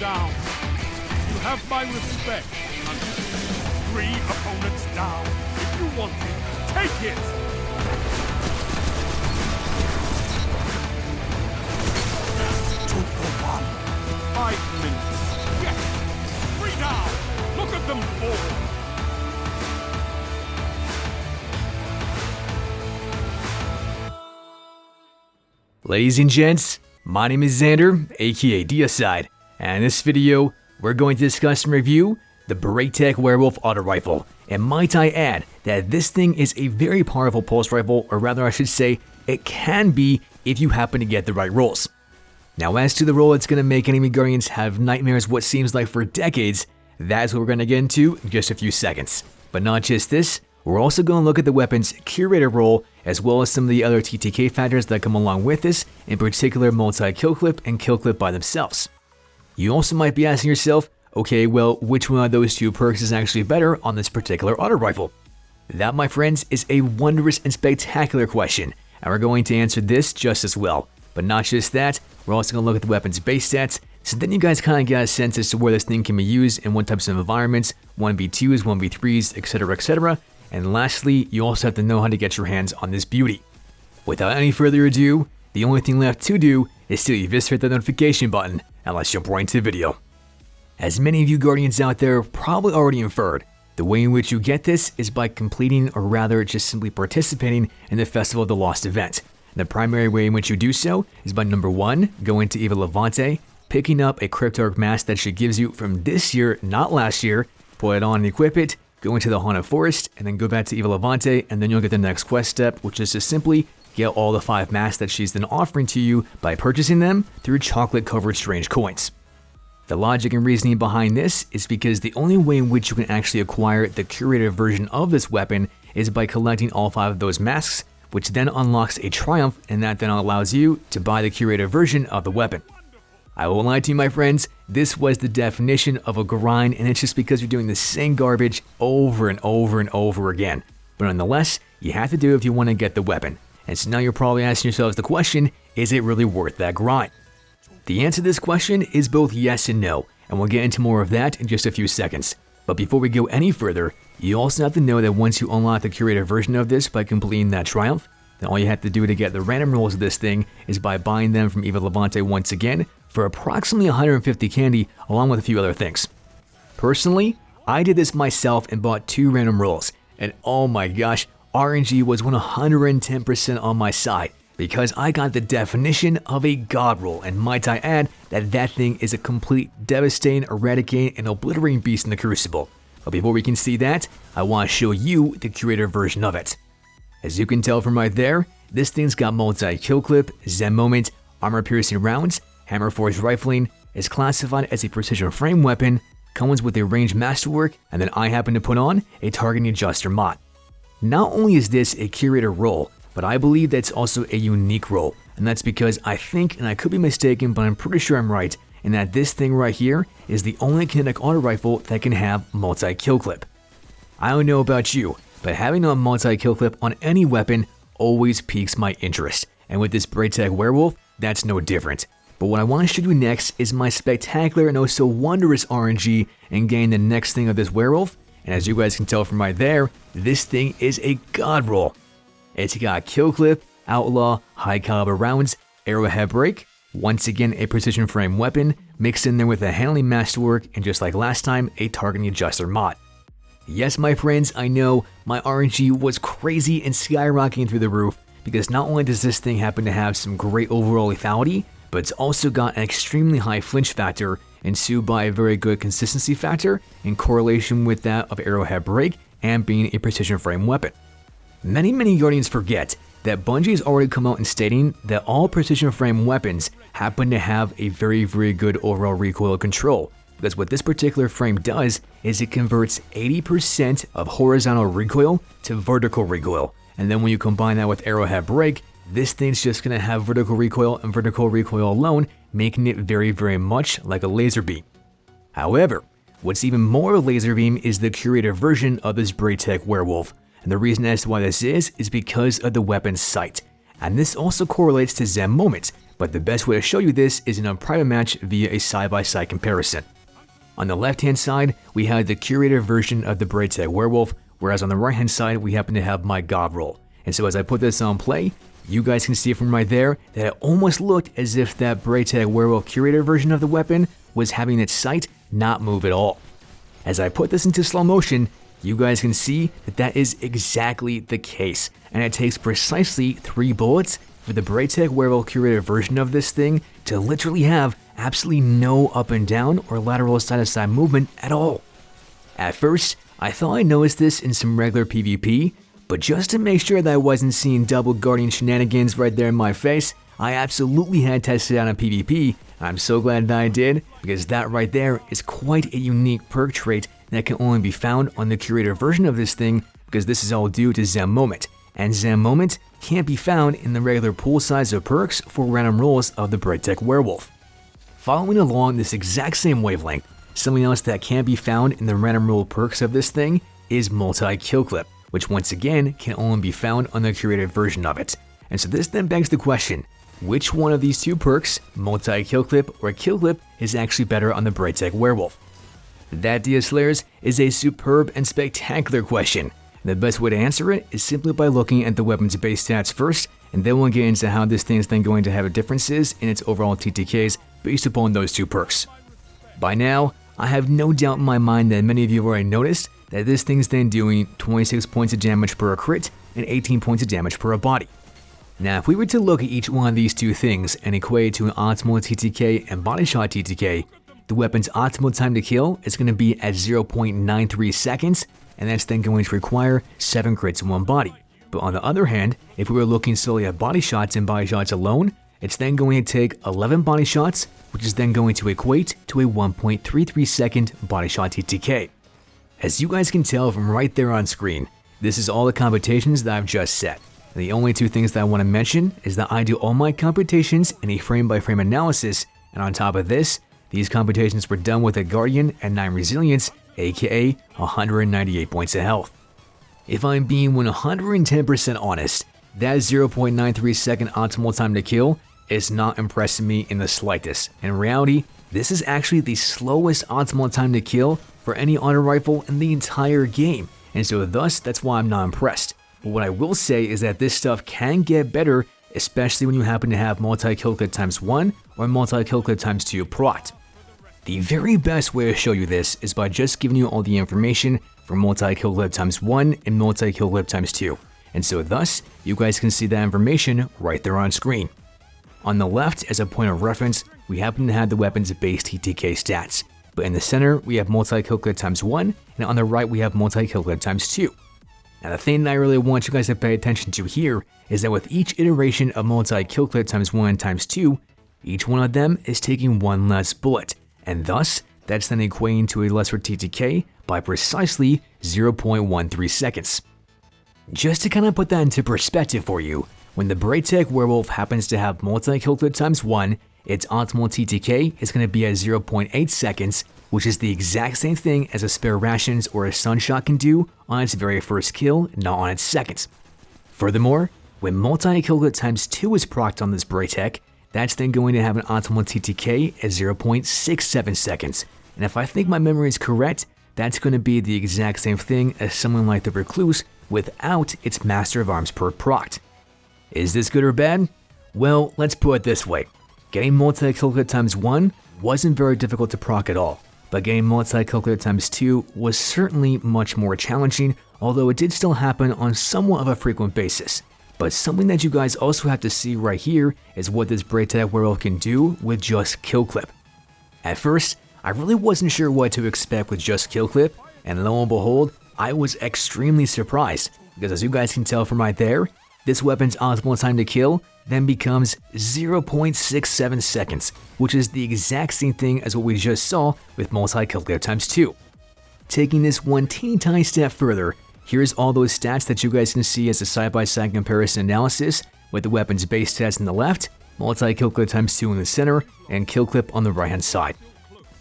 down. You have my respect. 3 opponents down. If you want it, take it! 2 for 1. 5 minutes. Yes! 3 down! Look at them fall! Ladies and gents, my name is Xander, aka Diaslayers, and in this video, we're going to discuss and review the Braytech Werewolf auto rifle. And might I add that this thing is a very powerful pulse rifle, or rather I should say, it can be if you happen to get the right rolls. Now as to the roll that's going to make enemy guardians have nightmares what seems like for decades, that's what we're going to get into in just a few seconds. But not just this, we're also going to look at the weapon's curated roll, as well as some of the other TTK factors that come along with this, in particular Multikill and KillClip by themselves. You also might be asking yourself, okay, well, which one of those 2 perks is actually better on this particular auto rifle? That, my friends, is a wondrous and spectacular question, and we're going to answer this just as well. But not just that, we're also going to look at the weapon's base stats, so then you guys kind of get a sense as to where this thing can be used in what types of environments, 1v2s, 1v3s, etc, etc. And lastly, you also have to know how to get your hands on this beauty. Without any further ado, the only thing left to do is to eviscerate the notification button, and let's jump right into the video. As many of you Guardians out there probably already inferred, the way in which you get this is by completing, or rather just simply participating in the Festival of the Lost event. The primary way in which you do so is by number 1, going to Eva Lavante, picking up a Cryptarch mask that she gives you from this year, not last year, put it on and equip it, go into the Haunted Forest, and then go back to Eva Lavante, and then you'll get the next quest step, which is to simply get all the 5 masks that she's then offering to you by purchasing them through chocolate-covered strange coins. The logic and reasoning behind this is because the only way in which you can actually acquire the curated version of this weapon is by collecting all 5 of those masks, which then unlocks a triumph, and that then allows you to buy the curated version of the weapon. I won't lie to you, my friends, this was the definition of a grind, and it's just because you're doing the same garbage over and over and over again. But nonetheless, you have to do it if you want to get the weapon. And so now you're probably asking yourselves the question, is it really worth that grind? The answer to this question is both yes and no, and we'll get into more of that in just a few seconds. But before we go any further, you also have to know that once you unlock the curated version of this by completing that triumph, then all you have to do to get the random rolls of this thing is by buying them from Eva Lavante once again for approximately 150 candy, along with a few other things. Personally, I did this myself and bought 2 random rolls, and oh my gosh, RNG was 110% on my side, because I got the definition of a god roll, and might I add that thing is a complete devastating, eradicating, and obliterating beast in the Crucible. But before we can see that, I want to show you the curated version of it. As you can tell from right there, this thing's got multi-kill clip, Zen moment, armor-piercing rounds, hammer force rifling, is classified as a precision frame weapon, comes with a ranged masterwork, and then I happen to put on a targeting adjuster mod. Not only is this a curated roll, but I believe that's also a unique roll, and that's because I think, and I could be mistaken, but I'm pretty sure I'm right, in that this thing right here is the only kinetic auto rifle that can have multi-kill clip. I don't know about you, but having a multi-kill clip on any weapon always piques my interest, and with this Braytech Werewolf, that's no different. But what I want to show you next is my spectacular and oh so wondrous RNG in getting the next thing of this werewolf, and as you guys can tell from right there, this thing is a god roll. It's got kill clip, outlaw, high caliber rounds, arrowhead break, once again a precision frame weapon, mixed in there with a handling masterwork, and just like last time, a targeting adjuster mod. Yes, my friends, I know my RNG was crazy and skyrocketing through the roof, because not only does this thing happen to have some great overall lethality, but it's also got an extremely high flinch factor, ensued by a very good consistency factor in correlation with that of arrowhead break and being a precision frame weapon. Many Guardians forget that Bungie has already come out in stating that all precision frame weapons happen to have a very good overall recoil control, because what this particular frame does is it converts 80% of horizontal recoil to vertical recoil, and then when you combine that with arrowhead break, this thing's just going to have vertical recoil and vertical recoil alone, making it very much like a laser beam. However, what's even more laser beam is the curated version of this Braytech Werewolf, and the reason as to why this is because of the weapon's sight. And this also correlates to Zen moments, but the best way to show you this is in a private match via a side-by-side comparison. On the left-hand side, we have the curated version of the Braytech Werewolf, whereas on the right-hand side, we happen to have my God roll. And so as I put this on play, you guys can see from right there that it almost looked as if that Braytech Werewolf curated version of the weapon was having its sight not move at all. As I put this into slow motion, you guys can see that that is exactly the case, and it takes precisely 3 bullets for the Braytech Werewolf curated version of this thing to literally have absolutely no up and down or lateral side-to-side movement at all. At first, I thought I noticed this in some regular PvP, but just to make sure that I wasn't seeing double guardian shenanigans right there in my face, I absolutely had tested it out on PvP. I'm so glad that I did, because that right there is quite a unique perk trait that can only be found on the curated version of this thing, because this is all due to Zen Moment, and Zen Moment can't be found in the regular pool size of perks for random rolls of the Braytech Werewolf. Following along this exact same wavelength, something else that can't be found in the random roll perks of this thing is KillClip, which once again can only be found on the curated version of it. And so this then begs the question, which one of these 2 perks, KillClip or KillClip, is actually better on the Braytech Werewolf? That, Diaslayers, is a superb and spectacular question. The best way to answer it is simply by looking at the weapon's base stats first, and then we'll get into how this thing is then going to have differences in its overall TTKs based upon those 2 perks. By now, I have no doubt in my mind that many of you have already noticed that this thing's then doing 26 points of damage per crit and 18 points of damage per body. Now, if we were to look at each one of these 2 things and equate it to an optimal TTK and body shot TTK, the weapon's optimal time to kill is going to be at 0.93 seconds, and that's then going to require 7 crits in 1 body. But on the other hand, if we were looking solely at body shots and body shots alone, it's then going to take 11 body shots, which is then going to equate to a 1.33 second body shot TTK. As you guys can tell from right there on screen, this is all the computations that I've just set. The only 2 things that I want to mention is that I do all my computations in a frame-by-frame analysis, and on top of this, these computations were done with a Guardian and 9 Resilience, aka 198 points of health. If I'm being 110% honest, that 0.93 second optimal time to kill is not impressing me in the slightest. In reality, this is actually the slowest optimal time to kill for any auto rifle in the entire game, and so thus that's why I'm not impressed. But what I will say is that this stuff can get better, especially when you happen to have multi-KillClip ×1 or multi-KillClip ×2 proc. The very best way to show you this is by just giving you all the information for multi-KillClip ×1 and multi-KillClip ×2, and so thus you guys can see that information right there on screen. On the left, as a point of reference, we happen to have the weapon's base TTK stats, but in the center we have multi-KillClip ×1, and on the right we have multi-KillClip ×2. Now the thing that I really want you guys to pay attention to here is that with each iteration of multi-KillClip ×1 and ×2, each one of them is taking 1 less bullet, and thus that's then equating to a lesser TTK by precisely 0.13 seconds. Just to kind of put that into perspective for you, when the Braytech Werewolf happens to have multi-KillClip ×1, its optimal TTK is going to be at 0.8 seconds, which is the exact same thing as a spare rations or a sunshot can do on its very first kill, not on its second. Furthermore, when multi-KillClip ×2 is procced on this Braytech, that's then going to have an optimal TTK at 0.67 seconds, and if I think my memory is correct, that's going to be the exact same thing as someone like the Recluse without its Master of Arms perk procced. Is this good or bad? Well, let's put it this way. Getting multi-KillClip ×1 wasn't very difficult to proc at all, but getting multi-KillClip ×2 was certainly much more challenging, although it did still happen on somewhat of a frequent basis. But something that you guys also have to see right here is what this Braytech Werewolf can do with just KillClip. At first, I really wasn't sure what to expect with just KillClip, and lo and behold, I was extremely surprised, because as you guys can tell from right there, this weapon's optimal time to kill then becomes 0.67 seconds, which is the exact same thing as what we just saw with multi-KillClip ×2. Taking this one teeny tiny step further, here's all those stats that you guys can see as a side-by-side comparison analysis with the weapon's base stats on the left, multi-KillClip ×2 in the center, and KillClip on the right-hand side.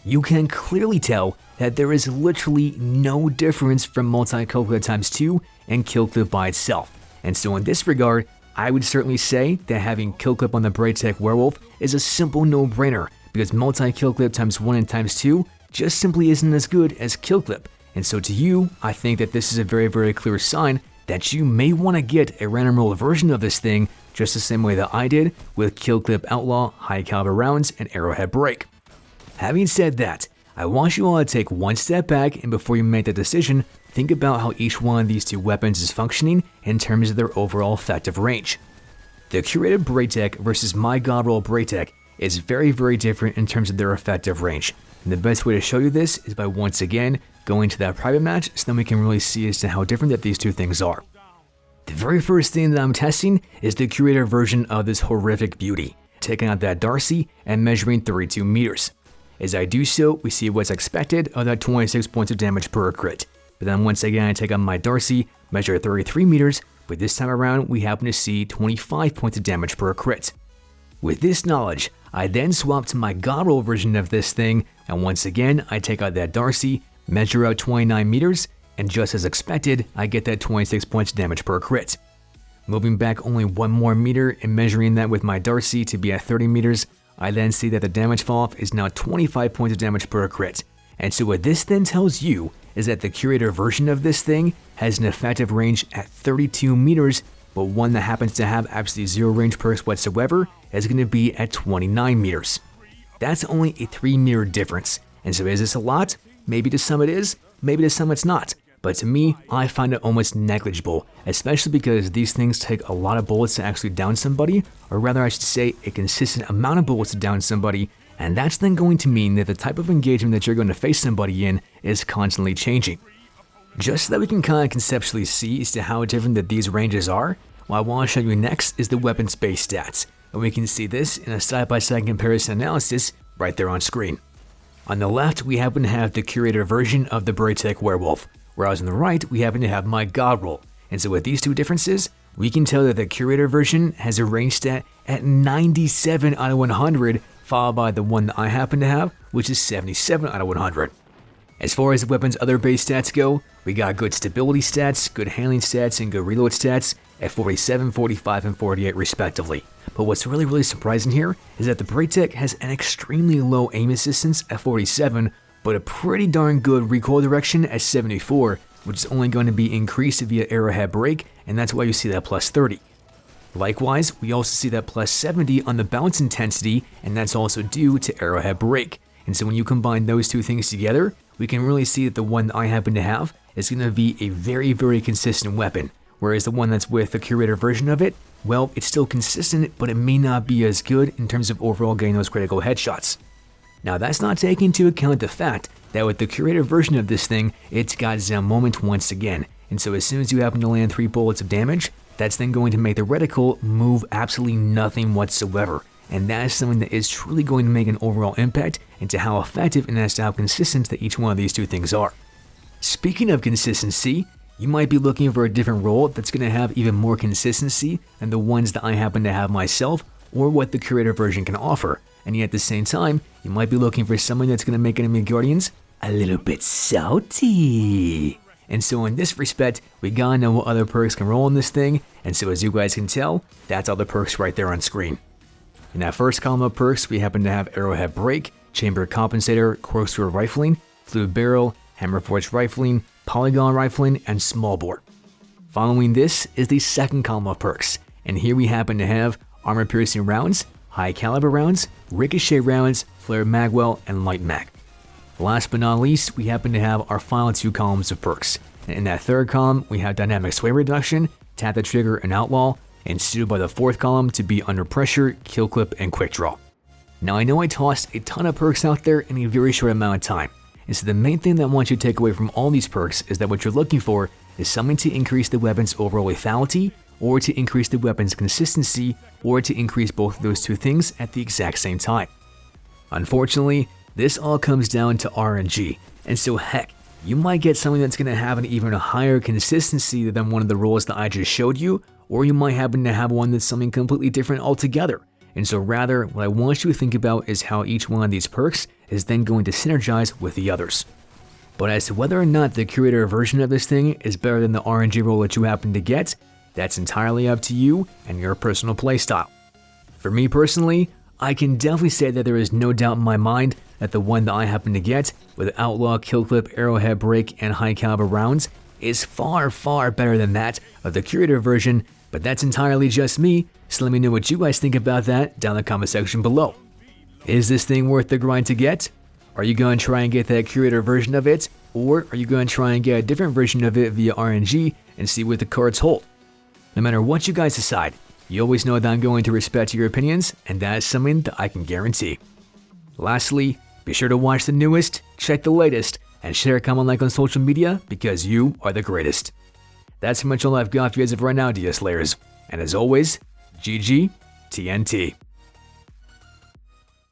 You can clearly tell that there is literally no difference from multi-KillClip ×2 and KillClip by itself, and so in this regard, I would certainly say that having KillClip on the Braytech Werewolf is a simple no-brainer, because multi-KillClip times 1 and times 2 just simply isn't as good as KillClip. And so to you, I think that this is a very clear sign that you may want to get a random roll version of this thing just the same way that I did with KillClip Outlaw, High Caliber Rounds, and Arrowhead Break. Having said that, I want you all to take one step back, and before you make that decision, think about how each one of these two weapons is functioning in terms of their overall effective range. The Curated Braytech versus my Godroll Braytech is very different in terms of their effective range. And the best way to show you this is by once again going to that private match so then we can really see as to how different that these two things are. The very first thing that I'm testing is the Curated version of this horrific beauty, taking out that Darcy and measuring 32 meters. As I do so, we see what's expected of that 26 points of damage per crit. But then once again I take out my Darcy, measure 33 meters, but this time around we happen to see 25 points of damage per crit. With this knowledge, I then swap to my Godroll version of this thing, and once again I take out that Darcy, measure out 29 meters, and just as expected, I get that 26 points of damage per crit. Moving back only one more meter and measuring that with my Darcy to be at 30 meters, I then see that the damage fall-off is now 25 points of damage per crit. And so what this then tells you is that the Curator version of this thing has an effective range at 32 meters, but one that happens to have absolutely zero range perks whatsoever is going to be at 29 meters. That's only a 3 meter difference. And so is this a lot? Maybe to some it is, maybe to some it's not. But to me, I find it almost negligible, especially because these things take a lot of bullets to actually down somebody, or rather I should say a consistent amount of bullets to down somebody, and that's then going to mean that the type of engagement that you're going to face somebody in is constantly changing. Just so that we can kind of conceptually see as to how different that these ranges are, what I want to show you next is the weapons base stats, and we can see this in a side-by-side comparison analysis right there on screen. On the left, we happen to have the Curator version of the Braytech Werewolf, whereas on the right, we happen to have my Godroll. And so with these two differences, we can tell that the Curator version has a range stat at 97 out of 100, followed by the one that I happen to have, which is 77 out of 100. As far as the weapon's other base stats go, we got good stability stats, good handling stats, and good reload stats at 47, 45, and 48 respectively. But what's really surprising here is that the Braytech has an extremely low aim assistance at 47, but a pretty darn good recoil direction at 74, which is only going to be increased via Arrowhead Break, and that's why you see that plus 30. Likewise, we also see that plus 70 on the bounce intensity, and that's also due to Arrowhead Break. And so when you combine those two things together, we can really see that the one that I happen to have is going to be a very consistent weapon, whereas the one that's with the Curator version of it, well, it's still consistent, but it may not be as good in terms of overall getting those critical headshots. Now that's not taking into account the fact that with the Curator version of this thing, it's got Zen Moment once again, and so as soon as you happen to land 3 bullets of damage, that's then going to make the reticle move absolutely nothing whatsoever, and that is something that is truly going to make an overall impact into how effective and as to how consistent that each one of these two things are. Speaking of consistency, you might be looking for a different role that's going to have even more consistency than the ones that I happen to have myself or what the Curator version can offer, and yet at the same time, you might be looking for someone that's going to make enemy guardians a little bit salty. And so in this respect, we gotta know what other perks can roll on this thing, and so as you guys can tell, that's all the perks right there on screen. In that first column of perks, we happen to have Arrowhead Break, Chamber Compensator, Corkscrew Rifling, Fluid Barrel, Hammer Forge Rifling, Polygon Rifling, and Small Bore. Following this is the second column of perks, and here we happen to have Armor Piercing Rounds, High Caliber Rounds, Ricochet Rounds, Flare Magwell, and Light Mag. Last but not least, we happen to have our final two columns of perks. And in that third column, we have Dynamic Sway Reduction, Tap the Trigger, and Outlaw, and suited by the fourth column to be Under Pressure, KillClip, and Quick Draw. Now I know I tossed a ton of perks out there in a very short amount of time, and so the main thing that I want you to take away from all these perks is that what you're looking for is something to increase the weapon's overall lethality, or to increase the weapon's consistency, or to increase both of those two things at the exact same time. Unfortunately, this all comes down to RNG, and so heck, you might get something that's going to have an even higher consistency than one of the roles that I just showed you, or you might happen to have one that's something completely different altogether. And so rather, what I want you to think about is how each one of these perks is then going to synergize with the others. But as to whether or not the Curator version of this thing is better than the RNG role that you happen to get, That's entirely up to you and your personal playstyle. For me personally, I can definitely say that there is no doubt in my mind that the one that I happen to get with Outlaw, KillClip, Arrowhead Break, and high caliber rounds is far, far better than that of the Curated version, but that's entirely just me, so let me know what you guys think about that down in the comment section below. Is this thing worth the grind to get? Are you going to try and get that Curated version of it, or are you going to try and get a different version of it via RNG and see what the cards hold? No matter what you guys decide, you always know that I'm going to respect your opinions, and that is something that I can guarantee. Lastly, be sure to watch the newest, check the latest, and share, comment, like on social media because you are the greatest. That's pretty much all I've got for you as of right now, Diaslayers. And as always, GG TNT.